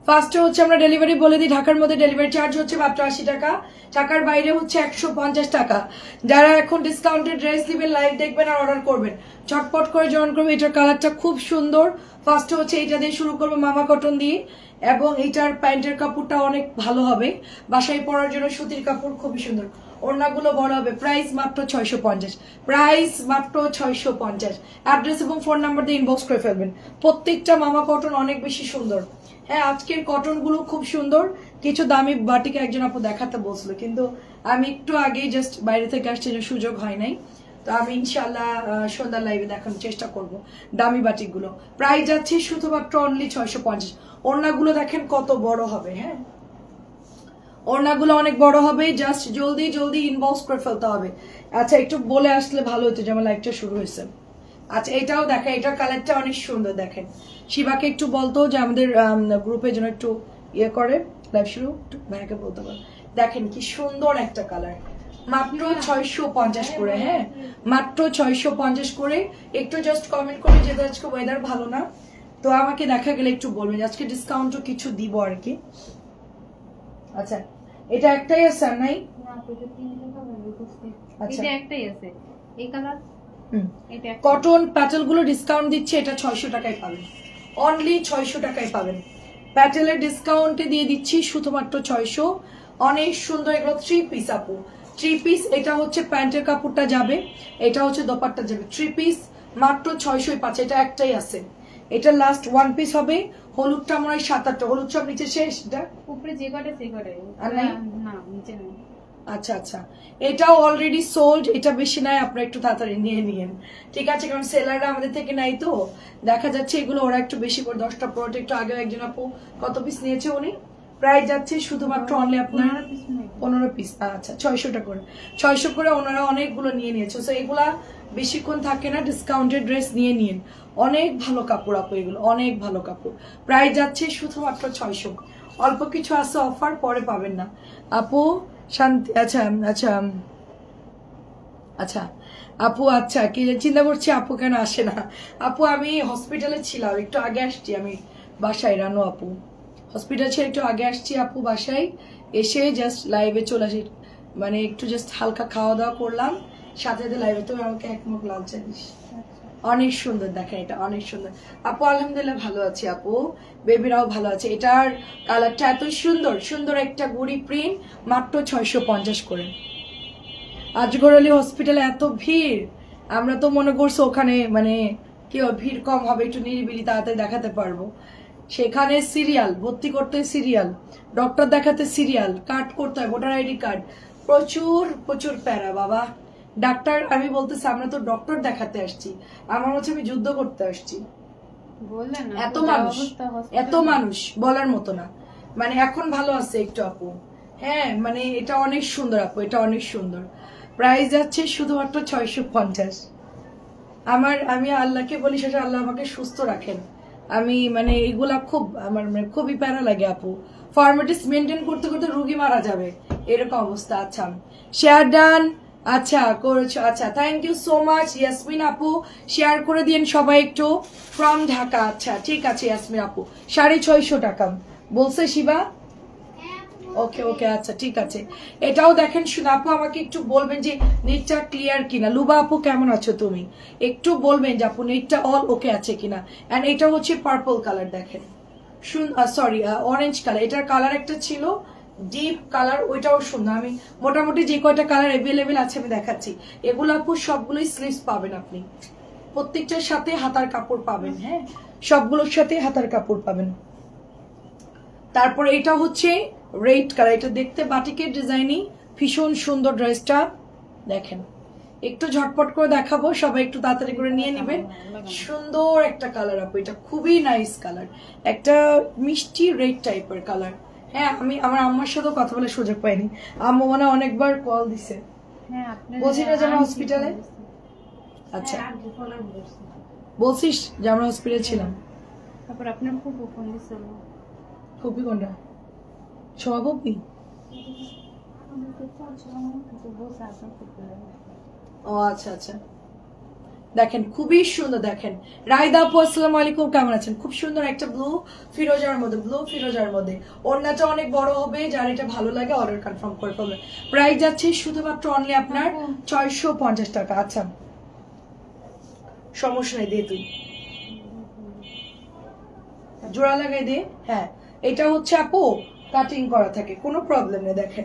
ফার্স্টে হচ্ছে আমরা ডেলিভারি বলে দিই, ঢাকার মধ্যে ডেলিভারি চার্জ হচ্ছে মাত্র 80 টাকা, ঢাকার বাইরে হচ্ছে 150 টাকা। যারা এখন ডিসকাউন্টেড ড্রেস দিবেন, লাইভ দেখবেন আর অর্ডার করবেন, চটপট করে জয়েন করবে। এটার কালারটা খুব সুন্দর। ফার্স্টে হচ্ছে এইটা দিয়ে শুরু করবো, মামা কটন দিয়ে, এবং এইটার প্যান্টের কাপড়টা অনেক ভালো হবে, বাসায় পরার জন্য সুতির কাপড়, খুবই সুন্দর। ওড়নাগুলো বড় হবে। প্রাইস মাত্র 650, প্রাইস মাত্র 650। অ্যাড্রেস এবং ফোন নাম্বার দিয়ে ইনবক্স করে ফেলবেন। প্রত্যেকটা মামা কটন অনেক বেশি সুন্দর। হ্যাঁ, আজকের কটন গুলো খুব সুন্দর। কিছু দামি বাটিকে একজন আপু দেখাতে বলছিল, কিন্তু আমি একটু আগেই জাস্ট বাইরে থেকে আসছি, যে সুযোগ হয় নাই। তো আমি ইনশাল্লাহ সন্ধ্যার লাইভে দেখানোর চেষ্টা করব দামি বাটিক গুলো। প্রাইস যাচ্ছে শুধুমাত্র অনলি 650। ওড়নাগুলো দেখেন কত বড় হবে। হ্যাঁ, ওড়নাগুলো অনেক বড় হবে। জাস্ট জলদি জলদি ইনবক্স করে ফেলতে হবে। আচ্ছা, একটু বলে আসলে ভালো হতো, যেমন লাইভটা শুরু হয়েছে। আচ্ছা, এটাও দেখেন, এটার কালারটা অনেক সুন্দর। দেখেন, শিবাকে একটু বলতো যে আমাদের গ্রুপে যেন একটু ইয়ে করে, লাইভ শুরু একটু ভাইকে বলতে পারে। দেখেন কি সুন্দর একটা কালার, মাত্র 650 করে। হ্যাঁ, মাত্র 650 করে। একটু জাস্ট কমেন্ট করে, যেহেতু আজকে ওয়েদার ভালো না, তো আমাকে দেখা গেলে একটু বলবেন, আজকে ডিসকাউন্টও কিছু দিব আর কি। আচ্ছা, এটা একটাই আছে আর নাই? আচ্ছা, এটা একটাই আছে, এই কালার। কটন প্যাটেল গুলো ডিসকাউন্ট দিচ্ছে, এটা 600 টাকায় পাবেন, অনলি 600 টাকায় পাবেন। প্যাটেলের ডিসকাউন্টে দিয়ে দিচ্ছি শুধুমাত্র 600। অনেক সুন্দর এগুলো 3 পিস আপু, 3 পিস। এটা হচ্ছে প্যান্টের কাপড়টা যাবে, এটা হচ্ছে দোপাট্টা যাবে। 3 পিস মাত্র 600 পাচ্ছে। এটা একটাই আছে, এটা লাস্ট 1 পিস হবে। হলুদটা মনে হয় 7-8টা, হলুদ সব নিচে শেষ। এটা উপরে যে কটা সে কটাই, না নিচে নেই। আচ্ছা আচ্ছা, এটাও অলরেডি সোল্ড। এটা বেশি নাই, আপনারা একটু তাড়াতাড়ি নিয়ে নিন, ঠিক আছে? কারণ সেলাররা আমাদের থেকে নাই, তো দেখা যাচ্ছে এগুলো ওরা একটু বেশি করে 10টা প্রোডাক্ট। একটু আগে একজন আপু কত পিস নিয়েছে উনি, প্রাইস যাচ্ছে শুধুমাত্র অনলি আপনার 15 পিস। আচ্ছা, 600 টাকা করে, 600 করে ওনারা অনেকগুলো নিয়ে নিয়েছে। সো এগুলা বেশিক্ষণ থাকে না, ডিসকাউন্টেড ড্রেস নিয়ে নিন। অনেক ভালো কাপড় আপু, এগুলো অনেক ভালো কাপড়। প্রাইস যাচ্ছে শুধুমাত্র 600। অল্প কিছু আছে অফার, পরে পাবেন না আপু। শান্তি, আচ্ছা আচ্ছা আচ্ছা আপু, আচ্ছা কি চিন্তা করছি আপু কেন আসে না। আপু আমি হসপিটালে ছিলাম, একটু আগে আসছি আমি বাসায়। রানু আপু হসপিটাল ছিল, একটু আগে আসছি আপু বাসায়, এসে জাস্ট লাইভে চলে আসি। মানে একটু জাস্ট হালকা খাওয়া দাওয়া করলাম, সাথে সাথে লাইভে। তো আমাকে এক মুখ লাল চা দিস। অনেক সুন্দর, দেখেন এটা অনেক সুন্দর আপু। আলহামদুলিল্লাহ ভালো আছি আপু, বেবিরাও ভালো আছে। এটার কালারটা এত সুন্দর, সুন্দর একটা গুড়ি প্রিন্ট, মাত্র 650 করে। আজগরআলী হসপিটালে এত ভিড়, আমরা তো মনে করছি ওখানে মানে কি ভিড় কম হবে, একটু নিরিবিলি তাড়াতাড়ি দেখাতে পারবো। সেখানে সিরিয়াল, ভর্তি করতে সিরিয়াল, ডক্টর দেখাতে সিরিয়াল, কার্ড করতে হয়, ভোটার আইডি কার্ড, প্রচুর প্রচুর প্যারা বাবা। ডাক্তার আমি বলতেছি, আমরা তো ডক্টর দেখাতে আসছি, আমার হচ্ছে আমি যুদ্ধ করতে আসছি। এত মানুষ, এত মানুষ বলার মতো না। মানে এখন ভালো আছে একটু আপু। হ্যাঁ, মানে এটা অনেক সুন্দর আপু, এটা অনেক সুন্দর। প্রাইস যাচ্ছে শুধুমাত্র 650। আমি আল্লাহকে বলি, সেটা আল্লাহ আমাকে সুস্থ রাখেন। আমি মানে এগুলা খুব আমার মানে খুবই প্যারা লাগে আপু। ফর্মালিটিস মেনটেন করতে করতে রুগী মারা যাবে, এরকম অবস্থা। আচ্ছা, শেয়ার ডান। আচ্ছা করেছো, আচ্ছা thank you so much Yasmin আপু। শেয়ার করে দিন সবাই একটু, ফ্রম ঢাকা। আচ্ছা ঠিক আছে ইয়াসমিন আপু, 650 টাকা বলছে শিবা। ওকে ওকে, আচ্ছা ঠিক আছে। এটাও দেখেন শুনে আপু, আমাকে একটু বলবেন যে নেটটা ক্লিয়ার কিনা। লুবা আপু কেমন আছো তুমি, একটু বলবেন যে আপু নেটটা অল ওকে আছে কিনা। এন্ড এটা হচ্ছে পার্পল কালার, দেখেন সরি অরেঞ্জ কালার। এটার কালার একটা ছিল ডিপ কালার, ওইটাও সুন্দর। আমি মোটামুটি যে কয়টা কালার অ্যাভেলেবেল আছে আমি দেখাচ্ছি। এগুলো আপু সবগুলোই স্লিভস পাবেন আপনি, প্রত্যেকটার সাথে হাতার কাপড় পাবেন। হ্যাঁ, সবগুলোর সাথে হাতার কাপড় পাবেন। তারপর এটা হচ্ছে রেড কালার, এটা দেখতে বাটিকের ডিজাইনিং, ভীষণ সুন্দর ড্রেসটা। দেখেন একটু ঝটপট করে দেখাবো, সবাই একটু তাড়াতাড়ি করে নিয়ে নেবেন। সুন্দর একটা কালার আপু, এটা খুবই নাইস কালার, একটা মিষ্টি রেড টাইপের কালার। হ্যাঁ, আমি আমার আম্মার সাথেও কথা বলে সুযোগ পাইনি, আম্মু মানে অনেকবার কল দিছে। বলছি না যে আমরা হসপিটালে, আচ্ছা বলছিস যে আমরা হসপিটালে ছিলাম। তারপর আপনার খুব ফোন দিছিল। খুবই কোনটা সভাপতি? ও আচ্ছা আচ্ছা, দেখেন খুবই সুন্দর। দেখেন রায়দা আপু আসসালামু আলাইকুম, কেমন আছেন? খুব সুন্দর একটা ব্লু ফিরোজার মধ্যে, ব্লু ফিরোজার মধ্যে। ওড়নাটা অনেক বড় হবে, যার এটা ভালো লাগে অর্ডার কনফার্ম করে ফেলবেন। প্রাইস যাচ্ছে শুধুমাত্র অনলি আপনার 650 টাকা। আচ্ছা সমস্যা নেই, দে তুই জোড়া লাগাই দে। হ্যাঁ এটা হচ্ছে আপু কাটিং করা থাকে, কোনো প্রবলেম নেই। দেখেন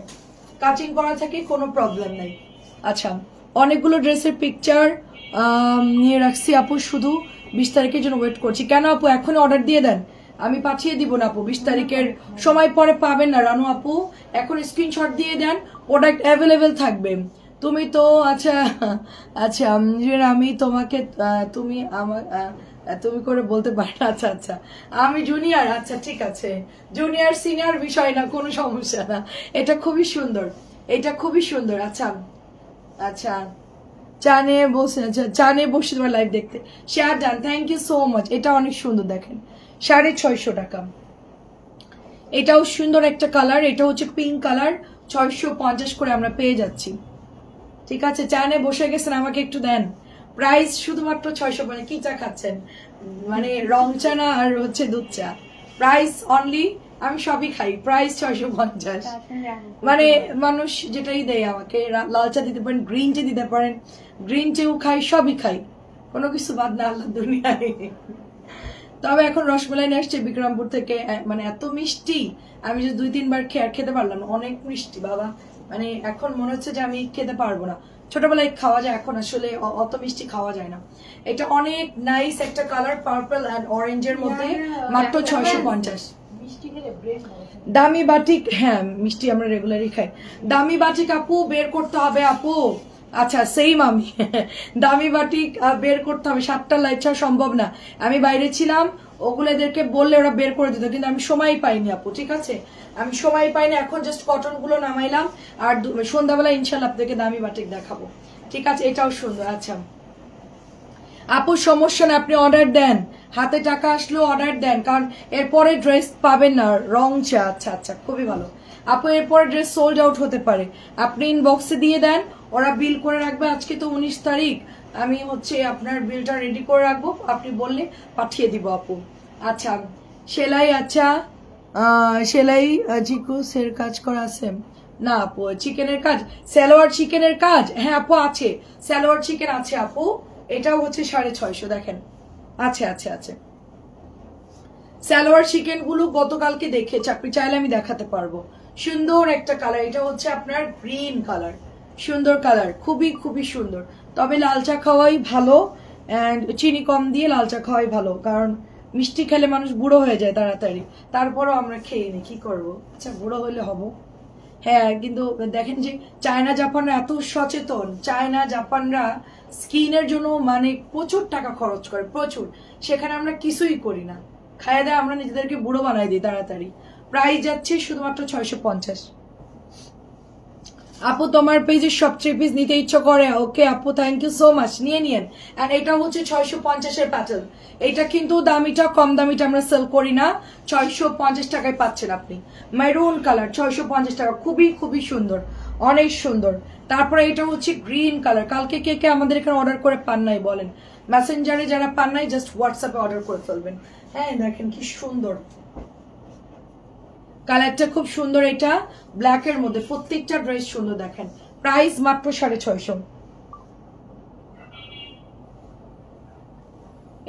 কাটিং করা থাকে, কোনো প্রবলেম নেই। আচ্ছা অনেকগুলো ড্রেসের পিকচার নিয়ে রাখছি আপু, শুধু 20 তারিখের জন্য ওয়েট করছি। কেন আপু এখনই অর্ডার দিয়ে দেন, আমি পাঠিয়ে দিব না আপু, 20 তারিখের সময় পরে পাবেন না রানু আপু। এখন স্ক্রিনশট দিয়ে দেন, প্রোডাক্ট অ্যাভেলেবেল থাকবে। তুমি তো আচ্ছা আচ্ছা আমি তোমাকে তুমি আমার তুমি করে বলতে পারি না। আচ্ছা আচ্ছা আমি জুনিয়র, আচ্ছা ঠিক আছে, জুনিয়র সিনিয়র বিষয় না, কোনো সমস্যা না। এটা খুবই সুন্দর, এটা খুবই সুন্দর। আচ্ছা আচ্ছা চা নিয়ে বসে, আচ্ছা চা নিয়ে বসে তোমার লাইভ দেখতে। Share done, thank you so much. এটা অনেক সুন্দর, দেখেন 650 টাকা। এটাও সুন্দর একটা কালার, এটা হচ্ছে পিঙ্ক কালার, 650 করে আমরা পেয়ে যাচ্ছি। ঠিক আছে চা নিয়ে বসে গেছেন, আমাকে একটু দেন। প্রাইস শুধুমাত্র 650। কি চা খাচ্ছেন, মানে রং চা না আর হচ্ছে দুধ চা? প্রাইস অনলি, আমি সবই খাই, প্রাইস 650। মানে মানুষ যেটাই দেয় আমাকে, লাল চা দিতে পারেন, গ্রিন টি দিতে পারেন, গ্রিন টিও খাই, সবই খাই, কোনো কিছু বাদ না আল্লাহ দুনিয়ায়। তবে এখন রসমালাই নিয়ে আসছে বিক্রমপুর থেকে, মানে এত মিষ্টি, আমি যে 2-3 বার খেতে পারলাম, অনেক মিষ্টি বাবা। মানে এখন মনে হচ্ছে যে আমি খেতে পারবো না। ছোটবেলায় খাওয়া যায়, এখন আসলে অত মিষ্টি খাওয়া যায় না। এটা অনেক নাইস একটা কালার, পার্পল এন্ড অরেঞ্জের মধ্যে, মাত্র 650। দামি বাটিক, হ্যাঁ মিষ্টি আমরা রেগুলারই খাই। দামি বাটিক আপু বের করতে হবে আপু। আচ্ছা সেম আমি দামি বাটিক বের করতে হবে, 7টা লাইট ছাড়া সম্ভব না। আমি বাইরে ছিলাম, ওগুলো এদেরকে বললে ওরা বের করে দিত, কিন্তু আমি সময় পাইনি আপু। ঠিক আছে আমি সময় পাইনি, এখন জাস্ট কটন গুলো নামাইলাম, আর সন্ধ্যাবেলা ইনশাল্লাহ আপনাদেরকে দামি বাটিক দেখাবো। ঠিক আছে এটাও সুন্দর। আচ্ছা আপু সমস্যা না, আপনি অর্ডার দেন, হাতে টাকা আসলেও অর্ডার দেন, কারণ এরপরে ড্রেস পাবেন না রং চা। আচ্ছা আচ্ছা খুবই ভালো আপু, এরপরে ড্রেস সোল্ড আউট হতে পারে, আপনি ইনবক্সে দিয়ে দেন, ওরা বিল করে রাখবে। আজকে তো 19 তারিখ, আমি হচ্ছে আপনার বিলটা রেডি করে রাখবো, আপনি বললে পাঠিয়ে দিব আপু। আচ্ছা সেলাই, আচ্ছা সেলাই জিকুসের কাজ করা আছে না আপু? চিকেনের কাজ, সালোয়ার চিকেনের কাজ, হ্যাঁ আপু আছে, সালোয়ার চিকেন আছে আপু, এটাও হচ্ছে 650। দেখেন আচ্ছা আচ্ছা আচ্ছা সালোয়ার চিকেন গুলো গতকালকে দেখেছি, আপনি চাইলে আমি দেখাতে পারবো। সুন্দর একটা কালার, এটা হচ্ছে আপনার গ্রিন কালার, সুন্দর কালার, খুবই খুবই সুন্দর। তবে লাল চা খাওয়াই ভালো, এন্ড চিনি কম দিয়ে লাল চা খাওয়াই ভালো, কারণ মিষ্টি খেলে মানুষ বুড়ো হয়ে যায় তাড়াতাড়ি। তারপরও আমরা খেয়ে নি, কি করবো, আচ্ছা বুড়ো হলে হবো। হ্যাঁ কিন্তু দেখেন যে চায়না জাপানরা এত সচেতন, চায়না জাপানরা স্কিনের জন্য মানে প্রচুর টাকা খরচ করে, প্রচুর, সেখানে আমরা কিছুই করি না, খাইয়ে দেয়, আমরা নিজেদেরকে বুড়ো বানাই দিই তাড়াতাড়ি। প্রাইস যাচ্ছে শুধুমাত্র 650। আপু তোমার পেজে সব 3 পিস নিতে ইচ্ছা করে, ওকে আপু থ্যাংক ইউ সো মাচ, নিয়ে নিয়েন। আর এটা হচ্ছে 650-এর প্যাটার্ন, এটা কিন্তু দামিটা কম দামিটা আমরা সেল করি না, 650 টাকায় পাচ্ছেন আপনি। মেরুন কালার 650 টাকা, খুবই খুবই সুন্দর, অনেক সুন্দর। তারপরে এটা হচ্ছে গ্রিন কালার, কালকে কে কে আমাদের এখানে অর্ডার করে পান নাই বলেন, মেসেঞ্জারে যারা পান নাই জাস্ট হোয়াটসঅ্যাপে অর্ডার করে ফেলবেন। হ্যাঁ দেখেন কি সুন্দর কালারটা, খুব সুন্দর, এটা ব্ল্যাক এর মধ্যে, প্রত্যেকটা ড্রেস সুন্দর। দেখেন প্রাইস মাত্র 650।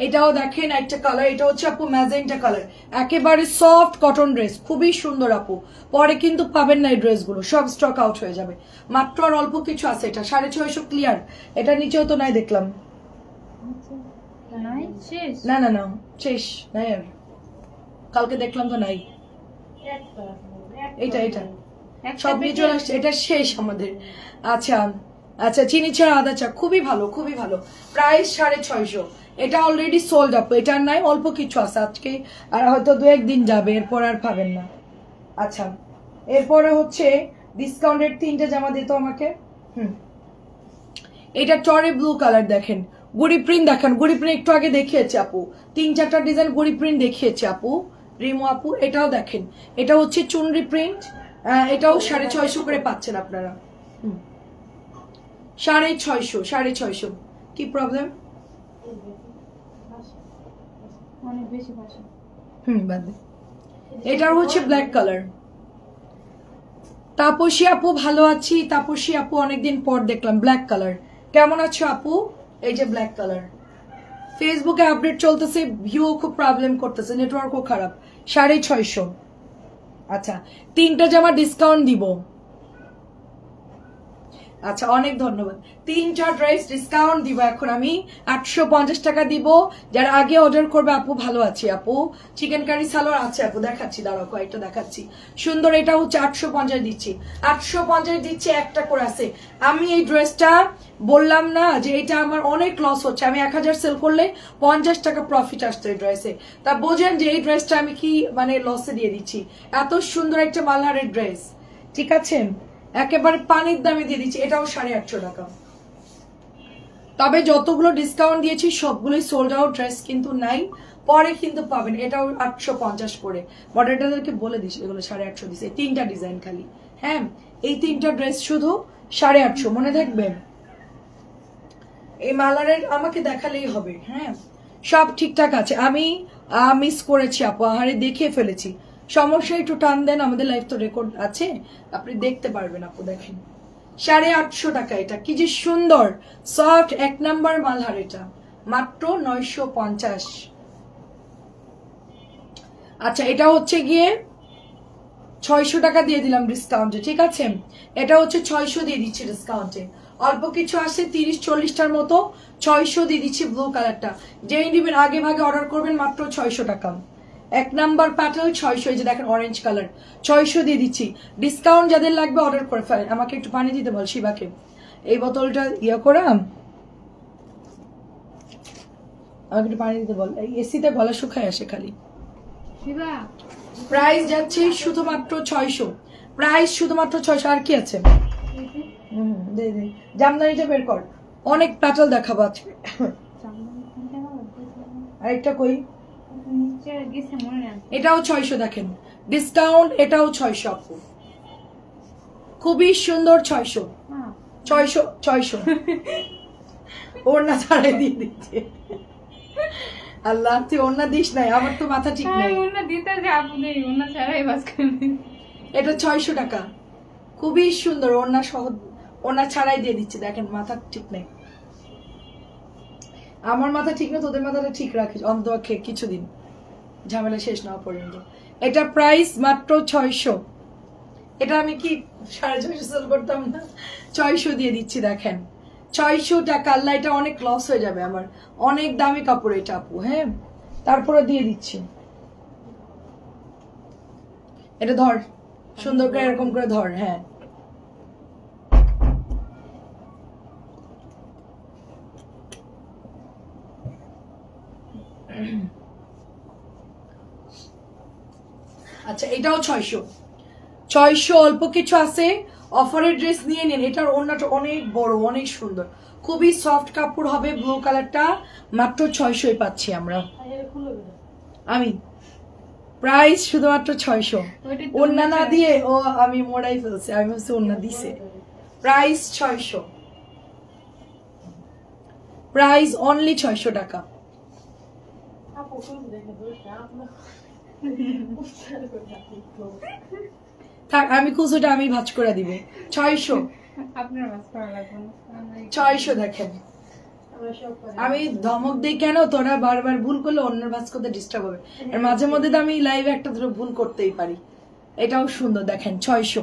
এটাও দেখেন একটা কালার, এটা হচ্ছে আপু ম্যাজেন্টা কালার, একেবারে সফট কটন ড্রেস, খুবই সুন্দর আপু। পরে কিন্তু পাবেন না এই ড্রেসগুলো, সব স্টক আউট হয়ে যাবে, মাত্র আর অল্প কিছু আছে। এটা 650 ক্লিয়ার, এটা নিচেও তো নাই দেখলাম, না না না শেষ নাই আর, কালকে দেখলাম তো নাই, এটা এটা সব নিয়ে চলে আসছে, এটা শেষ আমাদের। আচ্ছা আচ্ছা চিনি ছাড়া আদা চা, খুবই ভালো খুবই ভালো, প্রাইস 650। এটা অলরেডি সোল্ড আপ, এটার নাই, অল্প কিছু আছে আজকে, আর হয়তো 2-1 দিন যাবে, এরপর আর পাবেন না। আচ্ছা এরপরে হচ্ছে ডিসকাউন্টেড 3টে জামা দিত আমাকে। এটা টরে ব্লু কালার, দেখেন গুড়ি প্রিন্ট, দেখেন গুড়ি প্রিন্ট একটু আগে দেখিয়েছে আপু, 3-4টা ডিজাইন গুড়ি প্রিন্ট দেখিয়েছে আপু, রিমো আপু। এটাও দেখেন, এটা হচ্ছে চুনরি প্রিন্ট, এটাও 650 করে পাচ্ছেন আপনারা। 650 কি প্রবলেম, অনেক বেশি ভাষা। বাদে এটার হচ্ছে ব্ল্যাক কালার। তাপসী আপু ভালো আছি। তাপসী আপু অনেকদিন পর দেখলাম। ব্ল্যাক কালার কেমন আছো আপু? এই যে ব্ল্যাক কালার। ফেসবুকে আপডেট চলতেছে, ভিউ খুব প্রবলেম করতেছে, নেটওয়ার্কও খারাপ। 650। আচ্ছা, 3টা জামা ডিসকাউন্ট দিব। আচ্ছা, অনেক ধন্যবাদ। 3টা ড্রেস ডিসকাউন্ট দিব এখন আমি 850 টাকা দিব। যারা আগে অর্ডার করবে আপু ভালো আছি আপু। চিকেন কারি সালোয়ার আছে আপু, দেখাচ্ছি, দাঁড়াও কয়েকটা দেখাচ্ছি। সুন্দর, এটা হচ্ছে 850 দিচ্ছি। 850 দিচ্ছি, একটা করে আছে। আমি এই ড্রেসটা বললাম না যে এটা আমার অনেক লস হচ্ছে, আমি 1000 সেল করলে 50 টাকা প্রফিট আসতো এই ড্রেসে। তা বোঝেন যে এই ড্রেসটা আমি কি মানে লসে দিয়ে দিচ্ছি। এত সুন্দর একটা মালহারের ড্রেস, ঠিক আছে, একেবারে পানির দামে দিয়ে দিচ্ছি। এটাও 850 টাকা। তবে যতগুলো ডিসকাউন্ট দিয়েছি সবগুলোই সোল্ড আউট, ড্রেস কিন্তু নাই, পরে কিন্তু পাবেন। এটাও 850 করে। মডেলটাদেরকে বলে দিস এগুলো 850 দিছে। 3টা ডিজাইন খালি। হ্যাঁ, এই 3টা ড্রেস শুধু 850, মনে থাকবে। এই মালারের আমাকে দেখালেই হবে। হ্যাঁ, সব ঠিকঠাক আছে। আমি মিস করেছি আপু, আহারে দেখে ফেলেছি। সমস্যা, একটু টান দেন, আমাদের লাইভ তো রেকর্ড আছে, আপনি দেখতে পারবেন আপু। দেখেন 850 টাকা। এটা কি যে সুন্দর সফট 1 নাম্বার মালহার, এটা মাত্র 950। আচ্ছা, এটা হচ্ছে গিয়ে 600 টাকা দিয়ে দিলাম ডিসকাউন্টে, ঠিক আছে। এটা হচ্ছে 600 দিয়ে দিচ্ছি ডিসকাউন্টে। অল্প কিছু আসে 30-40টার মতো, 600 দিয়ে দিচ্ছি ব্লু কালারটা। যেই নেবেন আগে ভাগে অর্ডার করবেন, মাত্র 600 টাকা। 1 নাম্বার প্যাটার্ন 600। এই যে দেখেন অরেঞ্জ কালার, 600 দিয়ে দিচ্ছি। ডিসকাউন্ট যাদের লাগবে অর্ডার করে ফেলেন। আমাকে একটু পানি দিতে বল শিবাকে, এই বোতলটা ইয়ে করাম, আমাকে একটু পানি দিতে বল। এই এসিতে গলা শুকায় আসে খালি। প্রাইস যাচ্ছে শুধুমাত্র 600। প্রাইস শুধুমাত্র 600। আর কি আছে? দে দে, জামদানিটা বের কর। অনেক প্যাটার্ন দেখাবো আজকে। আরেকটা কই? এটাও 600 দেখেন ডিসকাউন্ট। এটাও 600 আপু, খুবই সুন্দর। 600 600 600 ওড়না ছাড়াই দিয়ে দিচ্ছে। আল্লাহ, তুই ওড়না দিস নাই, আমার তো মাথা ঠিক নাই। এটা 600 টাকা, খুবই সুন্দর। ওড়না সহ, ওড়না ছাড়াই দিয়ে দিচ্ছে। দেখেন মাথা ঠিক নেই, আমার মাথা ঠিক না, তোদের মাথাটা ঠিক রাখিস অন্তত কিছুদিন, ঝামেলা শেষ না পর্যন্ত। এটা প্রাইস মাত্র 600। এটা আমি কি 650 সেল করতাম না, 600 দিয়ে দিচ্ছি। দেখেন 600 টাকা। আল্লাহ, এটা অনেক লস হয়ে যাবে আমার, অনেক দামি কাপড় এটা আপু। হ্যাঁ, তারপরে দিয়ে দিচ্ছি। এটা ধর, সুন্দর করে এরকম করে ধর। হ্যাঁ, আচ্ছা, এটাও 600। অল্প কিছু আছে, অফারের ড্রেস নিয়ে নিন। এটার ওড়নাটা অনেক বড়, অনেক সুন্দর, খুবই সফট কাপড় হবে। ব্লু কালারটা মাত্র 600 পাচ্ছি আমরা। আমি প্রাইস শুধুমাত্র 600। ওড়না না দিয়ে ও আমি মোড়াই ফেলছি, আমি ভাবছি ওড়না দিছে। প্রাইস 600, প্রাইস অনলি 600 টাকা। থাক, আমি খুচুটা আমি ভাঁজ করে দিব। 600 600 দেখেন। আমি ধমক দিই কেন, তোরা বারবার ভুল করলে অন্যের ভাঁজ করতে ডিস্টার্ব হবে। আর মাঝে মধ্যে তো আমি লাইভে একটা ধরে ভুল করতেই পারি। এটাও সুন্দর দেখেন 600।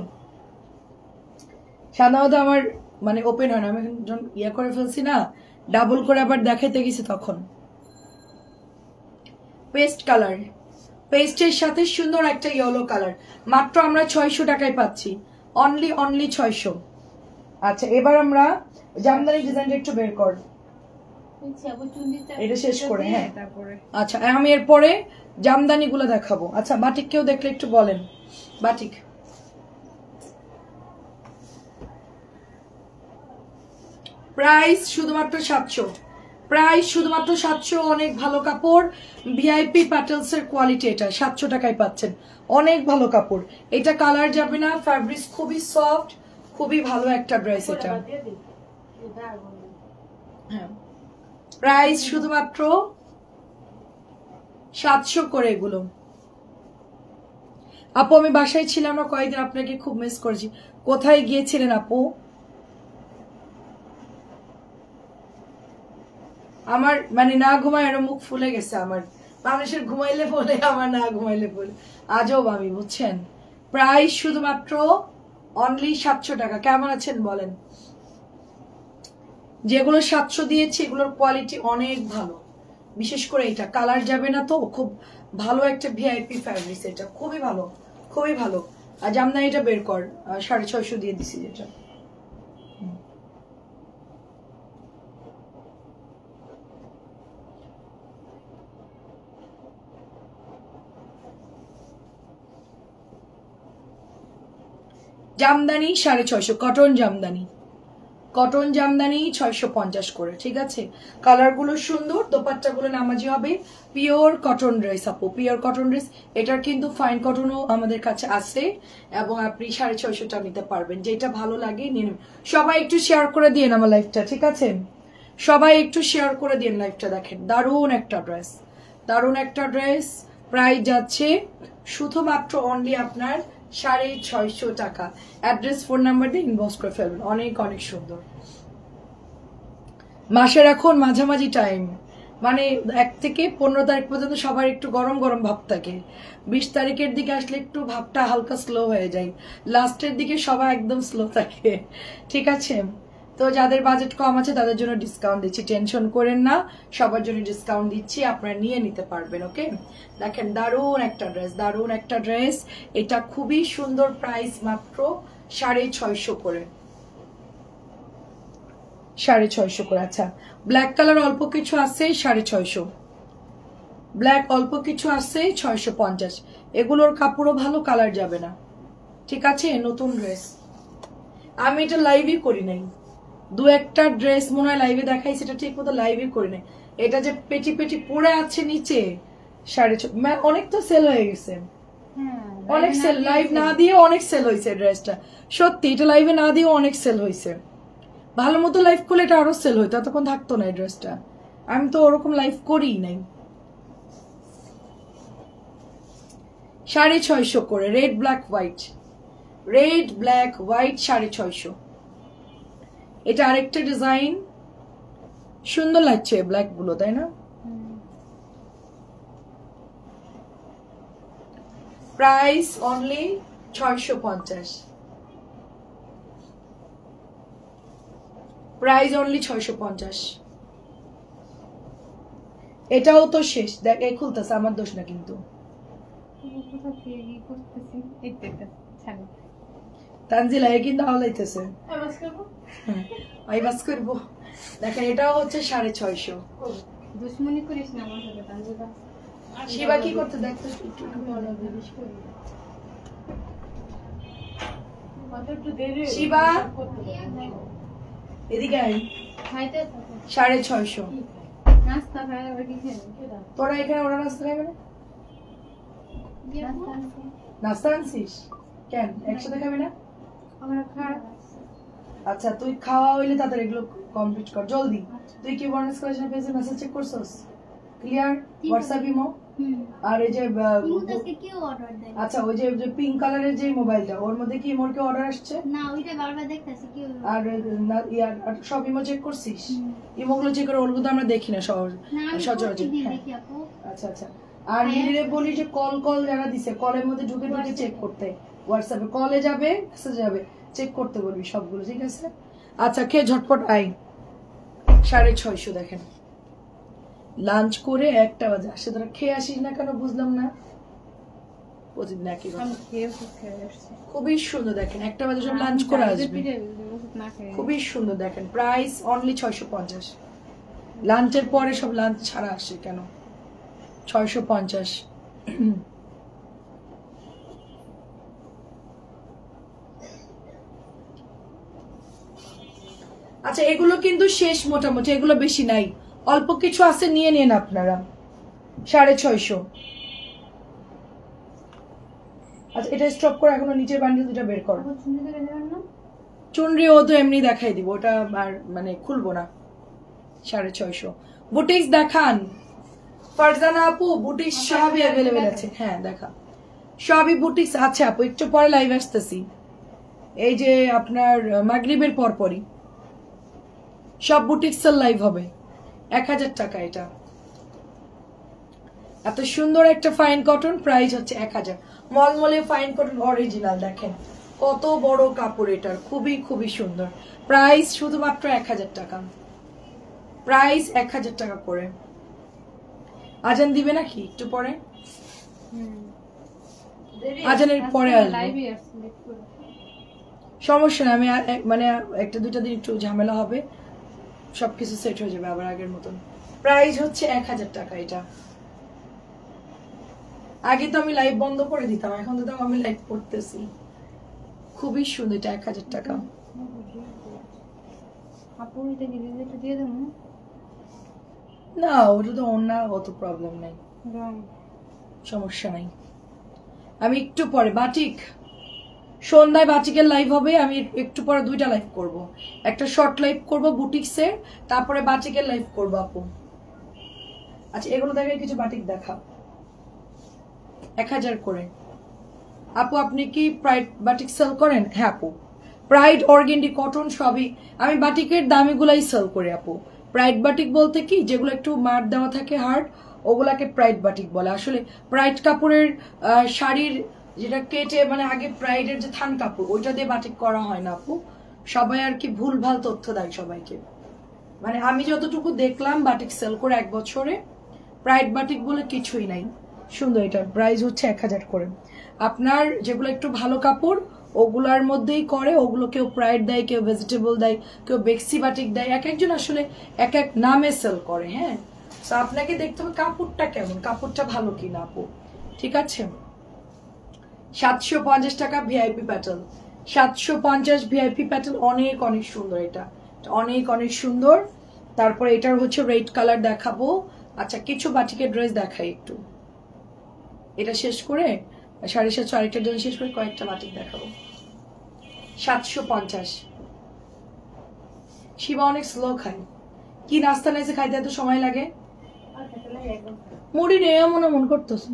সাধারণত আমার মানে ওপেন হয় না, আমি যখন ইয়ে করে ফেলছি না, ডাবল করে আবার দেখাইতে গেছি তখন। পেস্ট কালার, পেস্টের সাথে সুন্দর একটা ইয়েলো কালার, মাত্র আমরা 600 টাকায় পাচ্ছি। অনলি 600। আচ্ছা, এবার আমরা জামদানি ডিজাইনটা একটু বের কর, এটা শেষ করে। হ্যাঁ, আচ্ছা, আমি এরপরে জামদানি গুলো দেখাবো। আচ্ছা, বাটিক কেউ দেখলে একটু বলেন। বাটিক প্রাইস শুধুমাত্র 700। প্রাইস শুধুমাত্র 700। অনেক ভালো কাপড়, ভিআইপি প্যাটেলস এর কোয়ালিটি। এটা 700 টাকায় পাচ্ছেন, অনেক ভালো কাপড়। এটা কালার যাবে না, ফ্যাব্রিক্স খুবই সফট, খুবই ভালো একটা ড্রেস এটা। হ্যাঁ, প্রাইস শুধুমাত্র 700 করে এগুলো। আপু আমি বাসায় ছিলাম না কয়েকদিন, আপনাকে খুব মিস করেছি। কোথায় গিয়েছিলেন আপু? আমার মানে না ঘুমায় আর মুখ ফুলে গেছে আমার। মানুষের ঘুমাইলে বলে, আমার না ঘুমাইলে বলে। আজব আমি, বুঝছেন। প্রাইস শুধুমাত্র অনলি 700 টাকা। কেমন আছেন বলেন? যেগুলো 700 দিয়েছি এগুলোর কোয়ালিটি অনেক ভালো, বিশেষ করে এটা কালার যাবে না তো, খুব ভালো একটা ভিআইপি ফ্যাব্রিক্স, এটা খুবই ভালো, খুবই ভালো। আর জামদানিটা বের কর, 650 দিয়ে দিছি যেটা। জামদানি 650, কটন জামদানি, কটন জামদানি 650 করে, ঠিক আছে। কালার গুলো সুন্দর, দোপাট্টা গুলো নামাজি হবে। পিওর কটন ড্রেস আপু, পিওর কটন ড্রেস। এটার কিন্তু ফাইন কটনও আমাদের কাছে আছে এবং আপনি 650টা নিতে পারবেন, যেটা ভালো লাগে নিন। সবাই একটু শেয়ার করে দিন আমার লাইফটা, ঠিক আছে। সবাই একটু শেয়ার করে দিন লাইফটা। দেখেন দারুণ একটা ড্রেস, দারুণ একটা ড্রেস। প্রাইস যাচ্ছে শুধুমাত্র অনলি আপনার 650 টাকা। অ্যাড্রেস ফোন নাম্বার দিয়ে ইনবক্স করে ফেলবেন। অনেক অনেক সুন্দর। মাসের এখন মাঝামাঝি টাইম, মানে 1 থেকে 15 তারিখ পর্যন্ত সবার একটু গরম গরম ভাব থাকে। 20 তারিখের দিকে আসলে একটু ভাবটা হালকা স্লো হয়ে যায়, লাস্টের দিকে সবাই একদম স্লো থাকে, ঠিক আছে। তো যাদের বাজেট কম আছে তাদের জন্য ডিসকাউন্ট দিচ্ছি, টেনশন করেন না, সবার জন্য ডিসকাউন্ট দিচ্ছি, আপনারা নিয়ে নিতে পারবেন। ওকে, দেখেন দারুণ একটা ড্রেস, দারুণ একটা ড্রেস। এটা খুবই সুন্দর। প্রাইস মাত্র 650 করে, 650 করে। আচ্ছা, ব্ল্যাক কালার অল্প কিছু আছে 650, ব্ল্যাক অল্প কিছু আছে 650। এগুলোর কাপড়ও ভালো, কালার যাবে না, ঠিক আছে। নতুন ড্রেস, আমি এটা লাইভই করি নাই। 2-একটা ড্রেস মনে হয় লাইভে দেখাই, সেটা ঠিক মতো লাইভই করি নাই। এটা যে পেটি পেটি পড়ে আছে নিচে 650, অনেক তো সেল হয়ে গেছে, অনেক সেল। লাইভ না দিয়ে অনেক সেল হয়েছে ড্রেসটা, সত্যি। এটা লাইভে না দিয়ে অনেক সেল হয়েছে। ভালো মতো লাইভ করলে এটা আরো সেল হইতো, এতক্ষণ থাকতো না এই ড্রেসটা। আমি তো ওরকম লাইভ করিই নাই। 650 করে, red black white, red black white 650। এটা আরেকটা ডিজাইন, সুন্দর লাগছে ব্ল্যাক গুলো, তাই না? Price only 650, price only 650। এটাও তো শেষ, দেখ এই খুলতেছে, আমার দোষ না কিন্তু। তানজিলা এ কিন্তু আওলাইতেছে, আমি বাস করবো। দেখেন এটাও হচ্ছে 650। দুশ্মনী করিস না আমার সাথে তানজিলা। শিবা কি করতে দেখতে শিবা এদিকে আয়। 650 নাস্তা খাই আবার কি খেয়ে তোরা এখানে ওরা নাস্তা খাবে না? নাস্তা আনছিস কেন? একসাথে খাবি না? আমরা খাই। আচ্ছা তুই খাওয়া হইলে তাদের এগুলো কমপ্লিট কর জলদি। তুই কি বর্নেস কলেজ পেজে মেসেজ চেক করছস? ক্লিয়ার? হোয়াটসঅ্যাপ ইমো আর এই যে আচ্ছা ওই যে পিঙ্ক কালারের যে মোবাইলটা ওর মধ্যে কি মোর কি অর্ডার আসছে না? ওইটা বারবার দেখতাছি কি আর সব ইমো চেক করছিস? ইমোগুলো চেক করে ওগুলো তো আমরা দেখি না সহজ সচরাচর। আচ্ছা আচ্ছা। আর মিলিরে বলি যে কল যারা দিছে কলের মধ্যে ঢুকে ঢুকে চেক করতে, হোয়াটসঅ্যাপে কলে যাবে মেসেজে যাবে চেক করতে বলবি সবগুলো, ঠিক আছে? আচ্ছা খেয়ে ঝটপট আই। 650 দেখেন লাঞ্চ করে 1টা বাজে আসে, তোরা খেয়ে আসিস না কেন বুঝলাম না। খুবই সুন্দর দেখেন 1টা বাজে সব লাঞ্চ করে আসবে, খুবই সুন্দর দেখেন। Price only 650। লাঞ্চের পরে সব লাঞ্চ ছাড়া আসে কেন? 650। আচ্ছা এগুলো কিন্তু শেষ মোটামুটি, এগুলো বেশি নাই, অল্প কিছু আছে, নিয়ে নেন আপনারা। 650। আচ্ছা এটা স্টপ করে এখনো নিচের বান্ডিল দুটো বের করো। চুনরি ও তো এমনি দেখাই দিব, ওটা আর মানে খুলবো না। 650 বুটিক্স দেখান ফারজানা আপু, বুটিক্স সবই অ্যাভেলেবেল আছে। হ্যাঁ দেখা, সবই বুটিক্স আছে আপু। একটু পরে লাইভ আসতেছি, এই যে আপনার মাগরিবের পরপরই সব বুটিক্সের লাইভ হবে। 1000 টাকা এটা, এত সুন্দর একটা ফাইন কটন, প্রাইস হচ্ছে 1000। মলমলে ফাইন কটন অরিজিনাল, দেখেন কত বড় কাপড় এটার, খুবই খুবই সুন্দর। প্রাইস শুধুমাত্র 1000 টাকা, প্রাইস 1000 টাকা করে। আজান দিবে নাকি একটু পরে? আজানের পরে আসবে, সমস্যা নেই। আমি মানে একটা দুইটা দিন একটু ঝামেলা হবে, সবকিছু সেট হয়ে যাবে আবার আগের মতন। প্রাইস হচ্ছে 1000 টাকা এটা। আগে তো আমি লাইভ বন্ধ করে দিতাম, এখন তো আমি লাইভ করতেছি। খুবই সুন্দর, এটা 1000 টাকা। না ওটা তো অন্য, অত প্রবলেম নাই, সমস্যা নাই। আমি একটু পরে বাটিক, সন্ধ্যায় বাটিকের লাইভ হবে। আমি একটু পরে 2টা লাইভ করব, একটা শর্ট লাইভ করব বুটিক্সের, তারপরে বাটিকের লাইভ করব আপু। আচ্ছা এগুলো দেখে কিছু বাটিক দেখা, 1000 করে আপু। আপনি কি প্রাইড বাটিক সেল করেন? হ্যাঁ আপু, প্রাইড অর্গেন্ডি কটন সবই আমি বাটিকের দামিগুলাই সেল করি আপু। প্রাইড বাটিক বলতে কি, যেগুলো একটু মার দেওয়া থাকে হার্ড, ওগুলাকে প্রাইড বাটিক বলে। আসলে প্রাইড কাপড়ের শাড়ির যেটা কেটে, মানে আগে প্রাইডের যে থান কাপড়, ওইটা দিয়ে বাটিক করা হয় না আপু। সবাই আর কি ভুলভাল তথ্য দেয় সবাইকে। মানে আমি যতটুকু দেখলাম বাটিক সেল করে 1 বছরে, প্রাইড বাটিক বলে কিছুই নাই। সুন্দর, এটার প্রাইস হচ্ছে 1000 করে। আপনার যেগুলো একটু ভালো কাপড় ওগুলার মধ্যেই করে, ওগুলো কেউ প্রাইড দেয়, কেউ ভেজিটেবল দেয়, কেউ বেক্সি বাটিক দেয়, এক একজন আসলে এক এক নামে সেল করে। হ্যাঁ, তো আপনাকে দেখতে হবে কাপড়টা কেমন, কাপড়টা ভালো কিনা আপু। ঠিক আছে, 750 টাকা ভিআইপি প্যাটেল, 750 ভিআইপি প্যাটেল, অনেক অনেক সুন্দর এটা, অনেক অনেক সুন্দর। তারপরে এটার হচ্ছে রেড কালার দেখাবো। আচ্ছা কিছু বাটিকের ড্রেস দেখাই একটু, এটা শেষ করে 750 আরেকটা ড্রেস শেষ করে কয়েকটা বাটিক দেখাবো। 750। শিবা অনেক স্লো খায়, কি নাস্তা নাইছে খাইতে এত সময় লাগে? মুড়ি নেই এমন মন করতেছে।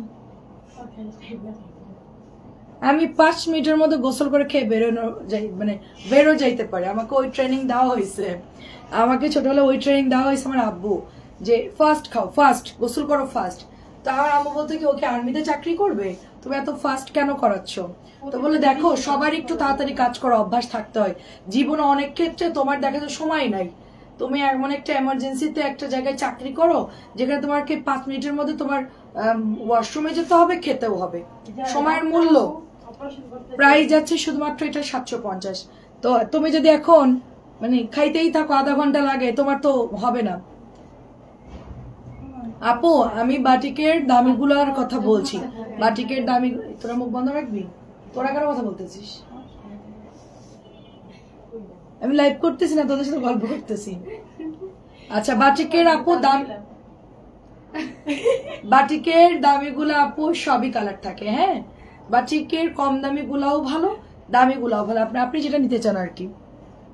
আমি 5 মিনিটের মধ্যে গোসল করে খেয়ে বেরোনো যাই, মানে বেরো যাইতে পারে। আমাকে ওই ট্রেনিং দেওয়া হয়েছে, আমাকে ছোটবেলা ওই ট্রেনিং দেওয়া হয়েছে আমার আব্বু, যে ফার্স্ট খাও, ফার্স্ট গোসল করো ফার্স্ট। তো আমার আম্মু বলতো কি, ওকে আর্মিতে চাকরি করবে, তুমি এত ফার্স্ট কেন করাচ্ছ? তো বলে দেখো সবার একটু তাড়াতাড়ি কাজ করা অভ্যাস থাকতে হয় জীবনে। অনেক ক্ষেত্রে তোমার দেখা যায় সময় নাই, তুমি এমন একটা এমার্জেন্সিতে একটা জায়গায় চাকরি করো যেখানে তোমাকে 5 মিনিটের মধ্যে তোমার ওয়াশরুমে যেতে হবে, খেতেও হবে, সময়ের মূল্য। প্রাইস যাচ্ছে শুধুমাত্র এটা 750। তো তুমি যদি এখন মানে খাইতেই থাকো, আধা ঘন্টা লাগে, তোমার তো হবে না আপু। আমি বাটিকের দামিগুলার কথা বলছি, বাটিকের দামি। তোরা মুখ বন্ধ রাখবি, তোরা কারো কথা বলতেছিস? আমি লাইভ করতেছি না, তোদের সাথে গল্প করতেছি। আচ্ছা বাটিকের আপু দাম, বাটিকের দামিগুলো আপু সবই কালার থাকে। হ্যাঁ, বাটিকের কম দামি গুলাও ভালো, দামি গুলাও ভালো, আপনি যেটা নিতে চান আর কি।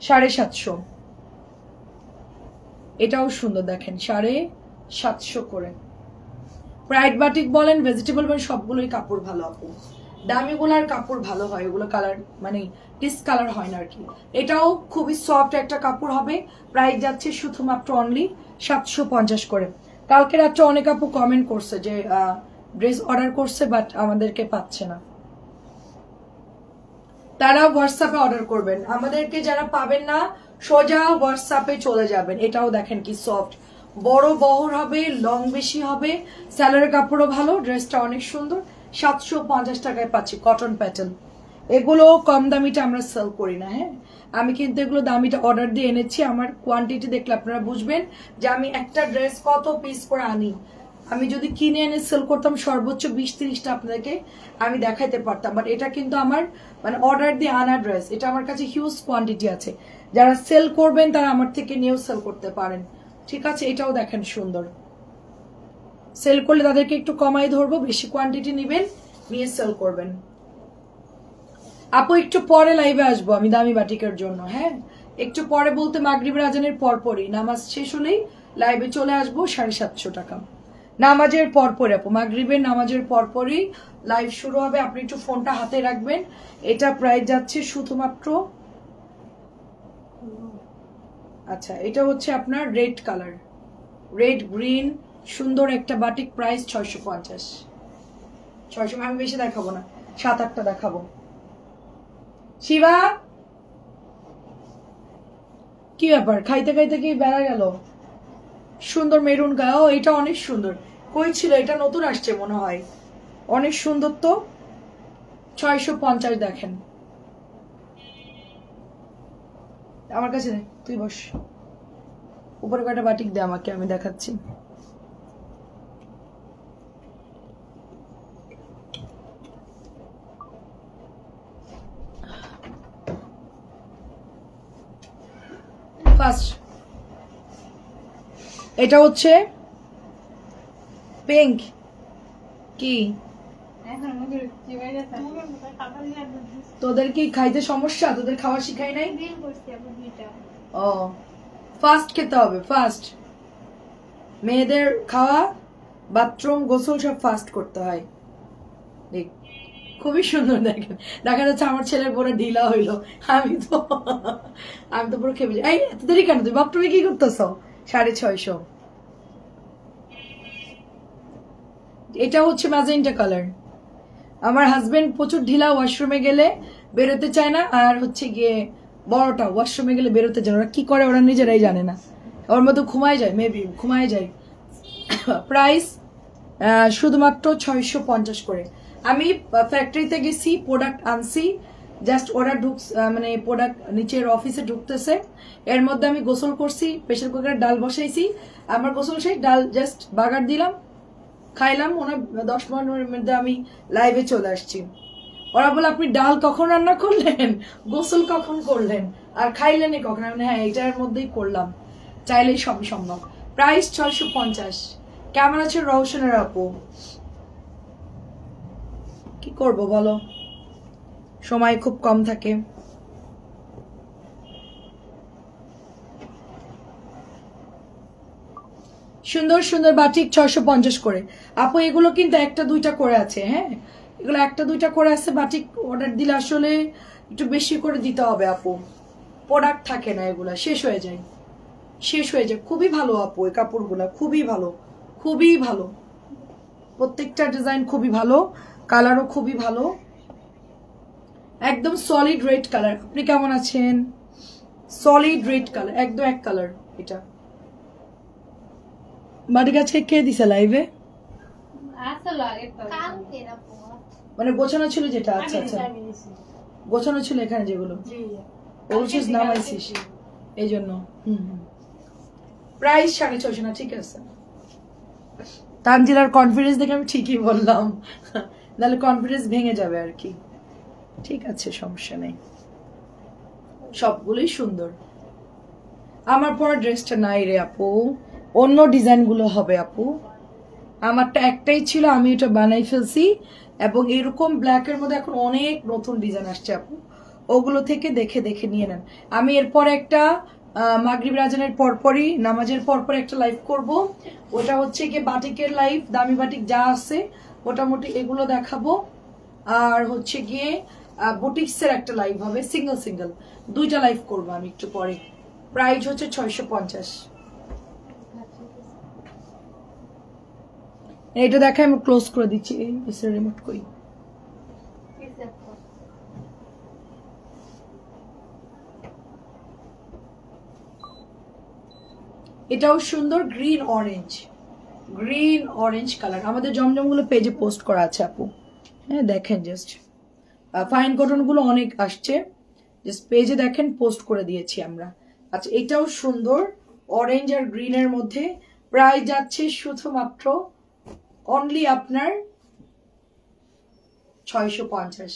750। এটাও সুন্দর, দেখেন 750 করে। প্রাইড বাটিক বলেন, ভেজিটেবল বলেন, সবগুলোই কাপড় ভালো আপু। দামি গুলার কাপড় ভালো হয়, ওগুলো কালার মানে ডিসকালার হয় না আর কি। এটাও খুবই সফট একটা কাপড় হবে। প্রাইস যাচ্ছে শুধুমাত্র অনলি 750 করে। কালকে রাত্রে অনেক আপু কমেন্ট করছে যে ড্রেস অর্ডার করছে বাট আমাদেরকে পাচ্ছে না, তারা হোয়াটসঅ্যাপে অর্ডার করবেন। আমাদেরকে যারা পাবেন না সোজা হোয়াটসঅ্যাপে চলে যাবেন। এটাও দেখেন কি সফট, বড় বহর হবে, লং বেশি হবে, স্যালোয়ারের কাপড়ও ভালো, ড্রেসটা অনেক সুন্দর। 750 টাকায় পাচ্ছি কটন প্যাটার্ন। এগুলো কম দামিটা আমরা সেল করি না। হ্যাঁ, আমি কিন্তু এগুলো দামিটা অর্ডার দিয়ে এনেছি। আমার কোয়ান্টিটি দেখলে আপনারা বুঝবেন যে আমি একটা ড্রেস কত পিস করে আনি। আমি যদি কিনে এনে সেল করতাম সর্বোচ্চ 20-30টা আপনাদেরকে আমি দেখাইতে পারতাম, বাট এটা কিন্তু আমার মানে অর্ডার দিয়ে আনা ড্রেস। এটা আমার কাছে হিউজ কোয়ান্টিটি আছে, যারা সেল করবেন তারা আমার থেকে নিয়েও সেল করতে পারেন। ঠিক আছে, এটাও দেখেন সুন্দর। সেল করলে তাদেরকে একটু কমাই ধরবো, বেশি কোয়ান্টিটি নিবেন, নিয়ে সেল করবেন। আপু একটু পরে লাইভে আসবো আমি দামি বাটিকের জন্য। হ্যাঁ, একটু পরে বলতে মাগরিবের আজানের পরপরই, নামাজ শেষ হলেই লাইভে চলে আসবো 750 টাকা। নামাজের পরপর আপু, মাগরিবের নামাজের পরপরই লাইভ শুরু হবে। আপনি একটু ফোনটা হাতে রাখবেন। এটা প্রাইস যাচ্ছে শুধুমাত্র, আচ্ছা এটা হচ্ছে আপনার রেড কালার, রেড গ্রিন সুন্দর একটা বাটিক, প্রাইস 650। 600, আমি বেশি দেখাবো না, 7-8টা দেখাবো। শিবা কি ব্যাপার, খাইতে খাইতে কি বেড়া গেল? সুন্দর মেরুন কালার, ও এটা অনেক সুন্দর। কই ছিল এটা? নতুন আসছে মনে হয়, অনেক সুন্দর তো। 650 দেখেন আমার কাছে। তুই বস, উপরে কয়টা বাটিক দে আমাকে, আমি দেখাচ্ছি। ফার্স্ট এটা হচ্ছে পিঙ্ক। কি তোদের কি খাইতে সমস্যা? তোদের খাওয়া শিখাই নাই? ও ফাস্ট খেতে হবে, ফাস্ট। মেয়েদের খাওয়া, বাথরুম, গোসল সব ফাস্ট করতে হয়। দেখ খুবই সুন্দর, দেখেন দেখা যাচ্ছে আমার ছেলের পুরো ঢিলা হইলো। আমি তো পুরো খেপে যাই। এই এত দেরি কেন? তুই বাথরুমে কি করতেছ? 650। এটা হচ্ছে ম্যাজেন্টা কালার। আমার হাজবেন্ড প্রচুর ঢিলা, ওয়াশরুমে গেলে বেরোতে চায় না, আর হচ্ছে গিয়ে বড়টা ওয়াশরুমে গেলে বেরোতে চায় না। ওরা কি করে ওরা নিজেরাই জানে না, ওর মতো ঘুমায় যায়, মেবি ঘুমায় যায়। প্রাইস শুধুমাত্র 650 করে। আমি ফ্যাক্টরিতে গেছি, প্রোডাক্ট আনছি, জাস্ট ওরা মানে প্রোডাক্ট নিচের অফিসে ঢুকতেছে, এর মধ্যে আমি গোসল করছি, প্রেশার কুকারে ডাল বসাইছি, আমার গোসল সেই ডাল জাস্ট বাগার দিলাম, খাইলাম। ওনার 10-15 মধ্যে আমি লাইভে চলে আসছি। ওরা বলে আপনি ডাল কখন রান্না করলেন, গোসল কখন করলেন, আর খাইলেনই কখন? আমি হ্যাঁ এটার মধ্যেই করলাম, চাইলেই সবই সম্ভব। প্রাইস 650। কেমন আছে রওশনের আপু? কি করব বলো, সময় খুব কম থাকে। সুন্দর সুন্দর বাটিক 650 করে আপু। এগুলো কিন্তু 1-2টা করে আছে, হ্যাঁ এগুলো 1-2টা করে আছে। বাটিক অর্ডার দিলে আসলে একটু বেশি করে দিতে হবে আপু, প্রোডাক্ট থাকে না, এগুলা শেষ হয়ে যায়, শেষ হয়ে যায়। খুবই ভালো আপু এই কাপড়গুলা, খুবই ভালো, খুবই ভালো। প্রত্যেকটা ডিজাইন খুবই ভালো, কালারও খুবই ভালো, একদম সলিড রেড কালার। আপনি কেমন আছেন? সলিড রেড কালার, একদম এক কালার। এটা বাটিক আজকে কে দিছে লাইভে? মানে গোছানো ছিল যেটা? আচ্ছা আচ্ছা, গোছানো ছিল এখানে যেগুলো, ওগুলো নামাইছিস এই জন্য। প্রাইস 650 না? ঠিক আছে, তানজিলার কনফিডেন্স দেখে আমি ঠিকই বললাম, নাহলে কনফিডেন্স ভেঙে যাবে আর কি। ঠিক আছে, সমস্যা নেই, সবগুলোই সুন্দর। আমার পরা ড্রেসটা নাই রে আপু, অন্য ডিজাইন গুলো হবে আপু। আমারটা একটাই ছিল, আমি এটা বানাই ফেলছি, এবং এরকম ব্ল্যাক এর মধ্যে এখন অনেক নতুন ডিজাইন আসছে আপু, ওগুলো থেকে দেখে দেখে নিয়ে নেন। আমি এরপর একটা মাগরিব আজানের পরপরই, নামাজের পরপর একটা লাইভ করব, ওটা হচ্ছে গিয়ে বাটিকের লাইভ, দামি বাটিক যা আছে মোটামুটি এগুলো দেখাবো। আর হচ্ছে গিয়ে বুটিক্সের একটা লাইভ হবে, সিঙ্গেল সিঙ্গেল 2টা লাইভ করবো আমি একটু পরে। প্রাইস হচ্ছে 650। এটা দেখায় আমি ক্লোজ করে দিচ্ছি, রিমোট করি। এটাও সুন্দর, green orange, green orange colour. আমাদের জমজমগুলো পেজে পোস্ট করা আছে আপু, হ্যাঁ দেখেন, জাস্ট ফাইন কটন গুলো অনেক আসছে, জাস্ট পেজে দেখেন, পোস্ট করে দিয়েছি আমরা। আচ্ছা এটাও সুন্দর, অরেঞ্জ আর গ্রিন এর মধ্যে। প্রাইস যাচ্ছে শুধুমাত্র অনলি আপনার 650।